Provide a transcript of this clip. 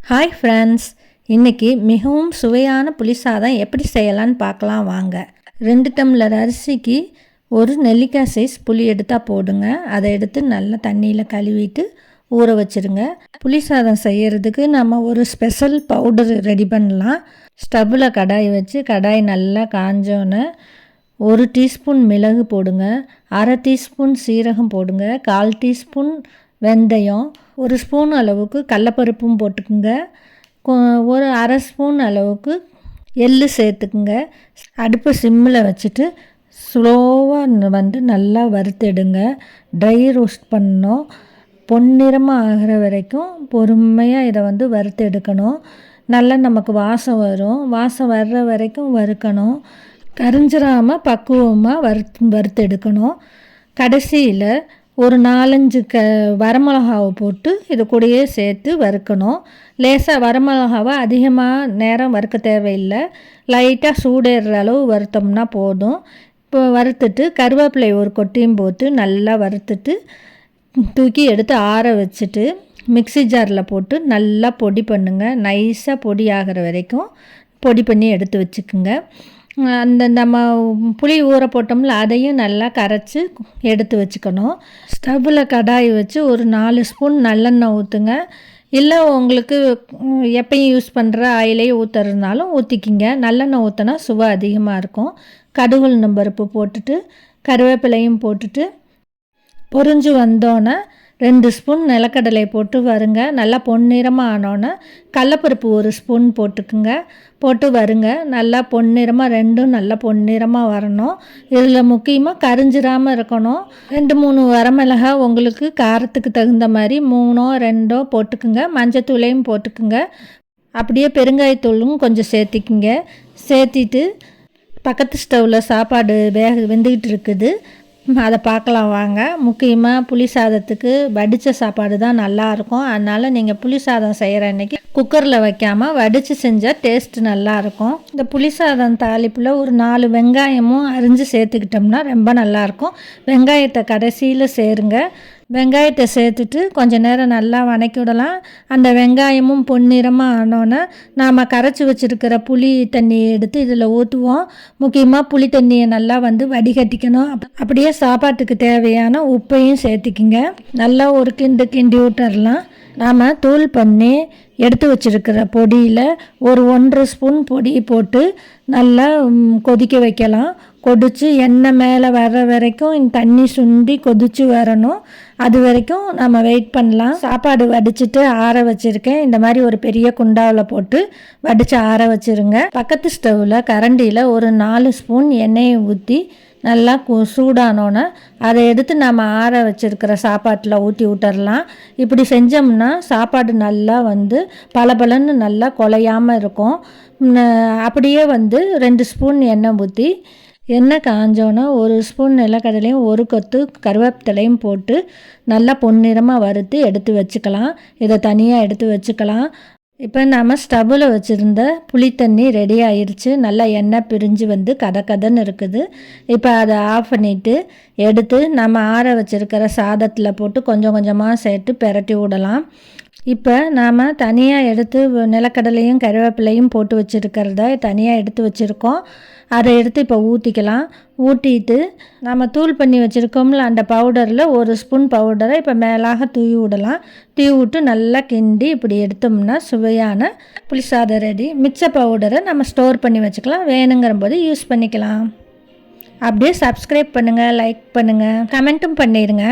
Hi friends, இன்றைக்கி மிகவும் சுவையான புளி சாதம் எப்படி செய்யலான்னு பார்க்கலாம் வாங்க. 2 டம்ளர் அரிசிக்கு ஒரு நெல்லிக்காய் சைஸ் புளி எடுத்தால் போடுங்க. அதை எடுத்து நல்லா தண்ணியில் கழுவிட்டு ஊற வச்சுருங்க. புளி சாதம் செய்கிறதுக்கு நம்ம ஒரு ஸ்பெஷல் பவுடர் ரெடி பண்ணலாம். ஸ்டவ்வில் கடாய் வச்சு கடாய் நல்லா காஞ்சோன்னே 1 டீஸ்பூன் மிளகு போடுங்க, 1/2 டீஸ்பூன் சீரகம் போடுங்க, 1/4 டீஸ்பூன் வெந்தயம், 1 ஸ்பூன் அளவுக்கு கடலப்பருப்பும் போட்டுக்குங்க, ஒரு 1/2 ஸ்பூன் அளவுக்கு எள்ளு சேர்த்துக்குங்க. அடுப்பை சிம்மில் வச்சுட்டு ஸ்லோவாக நல்லா வறுத்தெடுங்க. ட்ரை ரோஸ்ட் பண்ணணும். பொன்னிறமாக ஆகிற வரைக்கும் பொறுமையாக இதை வறுத்து எடுக்கணும். நல்லா நமக்கு வாசம் வரும். வாசம் வர்ற வரைக்கும் வறுக்கணும். கரிஞ்சிராமல் பக்குவமாக வறுத்து எடுக்கணும். கடைசியில் ஒரு 4-5 வரமிளகாவை போட்டு இது கூடயே சேர்த்து வறுக்கணும். லேசாக வரமிளகாவை அதிகமாக நேரம் வறுக்க தேவையில்லை. லைட்டாக சூடேறுற அளவு வறுத்தோம்னா போதும். இப்போ வறுத்துட்டு கருவேப்பிலை ஒரு கொட்டியும் போட்டு நல்லா வறுத்துட்டு தூக்கி எடுத்து ஆற வச்சுட்டு மிக்ஸி ஜாரில் போட்டு நல்லா பொடி பண்ணுங்கள். நைஸாக பொடி ஆகிற வரைக்கும் பொடி பண்ணி எடுத்து வச்சுக்குங்க. அந்த நம்ம புளி ஊற போட்டோம்ல அதையும் நல்லா கரைச்சி எடுத்து வச்சுக்கணும். ஸ்டவ்வில் கடாய் வச்சு ஒரு 4 ஸ்பூன் நல்லெண்ணெய் ஊற்றுங்க. இல்லை உங்களுக்கு எப்பயும் யூஸ் பண்ணுற ஆயிலே ஊற்றுறதுனாலும் ஊற்றிக்கிங்க. நல்லெண்ணெய் ஊற்றினா சுவை அதிகமாக இருக்கும். கடுகு உளுந்தம் பருப்பு போட்டுட்டு கருவேப்பிலையும் போட்டுட்டு பொரிஞ்சு வந்தோன்னே 2 ஸ்பூன் நிலக்கடலை போட்டு வருங்க. நல்லா பொன்னிறமாக ஆனோன்னே கடலப்பருப்பு 1 ஸ்பூன் போட்டுக்குங்க. போட்டு வருங்க. நல்லா பொன்னிறமாக ரெண்டும் நல்லா பொன்னிறமாக வரணும். இதில் முக்கியமாக கரிஞ்சிராமல் இருக்கணும். 2-3 வரமிளகாய் உங்களுக்கு காரத்துக்கு தகுந்த மாதிரி 3ஓ 2ஓ போட்டுக்குங்க. மஞ்சத்தூளையும் போட்டுக்குங்க. அப்படியே பெருங்காயத்தூளும் கொஞ்சம் சேர்த்திக்குங்க. சேர்த்திட்டு பக்கத்து ஸ்டவ்வில் சாப்பாடு வெந்துக்கிட்டு இருக்குது, அதை பார்க்கலாம் வாங்க. முக்கியமாக புளி சாதத்துக்கு வடித்த சாப்பாடு தான் நல்லாயிருக்கும். அதனால் நீங்கள் புளி சாதம் செய்கிற அன்றைக்கி குக்கரில் வைக்காமல் வடித்து செஞ்சால் டேஸ்ட்டு நல்லாயிருக்கும். இந்த புளி சாதம் தாளிப்பில் ஒரு 4 வெங்காயமும் அரிஞ்சு சேர்த்துக்கிட்டோம்னா ரொம்ப நல்லாயிருக்கும். வெங்காயத்தை கடைசியில் சேருங்க. வெங்காயத்தை சேர்த்துட்டு கொஞ்சம் நேரம் நல்லா வதக்கி விடலாம். அந்த வெங்காயமும் பொன்னிறமாக ஆனோன்னே நாம் கரைச்சி வச்சுருக்கிற புளி தண்ணியை எடுத்து இதில் ஊற்றுவோம். முக்கியமாக புளி தண்ணியை நல்லா வடிகட்டிக்கணும். அப்படியே சாப்பாட்டுக்கு தேவையான உப்பையும் சேர்த்திக்கிங்க. நல்லா ஒரு கிண்டி விட்டுறலாம். நாம் தூள் பண்ணி எடுத்து வச்சுருக்கிற பொடியில் ஒரு 1/2 ஸ்பூன் பொடி போட்டு நல்லா கொதிக்க வைக்கலாம். கொதித்து எண்ணெய் மேலே வர்ற வரைக்கும் தண்ணி சுண்டி கொதித்து வரணும். அது வரைக்கும் நம்ம வெயிட் பண்ணலாம். சாப்பாடு வடிச்சிட்டு ஆற வச்சுருக்கேன். இந்த மாதிரி ஒரு பெரிய குண்டாவில் போட்டு வடித்து ஆற வச்சுருங்க. பக்கத்து ஸ்டவ்வில் கரண்டியில் ஒரு 4 ஸ்பூன் எண்ணெயை ஊற்றி நல்லா சூடானோன்னே அதை எடுத்து நம்ம ஆற வச்சுருக்கிற சாப்பாட்டில் ஊற்றி விட்டுறலாம். இப்படி செஞ்சோம்னா சாப்பாடு நல்லா பளபளன்னு நல்லா குலையாமல் இருக்கும். அப்படியே 2 ஸ்பூன் எண்ணெய் ஊற்றி எண்ணெய் காஞ்சோன்னா 1 ஸ்பூன் நிலக்கடலையும் 1 கொத்து கருவேப்பிலையும் போட்டு நல்லா பொன்னிறமாக வறுத்து எடுத்து வச்சுக்கலாம். இதை தனியாக எடுத்து வச்சுக்கலாம். இப்போ நம்ம ஸ்டவ்வில் வச்சுருந்த புளி தண்ணி ரெடி ஆயிடுச்சு. நல்லா எண்ணெய் பிரிஞ்சு கதன்னு இருக்குது. இப்போ அதை ஆஃப் பண்ணிவிட்டு எடுத்து நம்ம ஆற வச்சுருக்கிற சாதத்தில் போட்டு கொஞ்சம் கொஞ்சமாக சேர்த்து பெரட்டி விடலாம். இப்போ நாம் தனியாக எடுத்து நிலக்கடலையும் கருவேப்பிலையும் போட்டு வச்சுருக்கிறத தனியாக எடுத்து வச்சுருக்கோம். அதை எடுத்து இப்போ ஊற்றிக்கலாம். ஊற்றிட்டு நம்ம தூள் பண்ணி வச்சுருக்கோம்ல அந்த பவுடரில் 1 ஸ்பூன் பவுடரை இப்போ மேலாக தூவி விடலாம். தூவி விட்டு நல்லா கிண்டி இப்படி எடுத்தோம்னா சுவையான புளி சாதம் ரெடி. மிச்ச பவுடரை நம்ம ஸ்டோர் பண்ணி வச்சுக்கலாம். வேணுங்கிற போது யூஸ் பண்ணிக்கலாம். அப்படியே சப்ஸ்கிரைப் பண்ணுங்கள், லைக் பண்ணுங்கள், கமெண்ட்டும் பண்ணிடுங்க.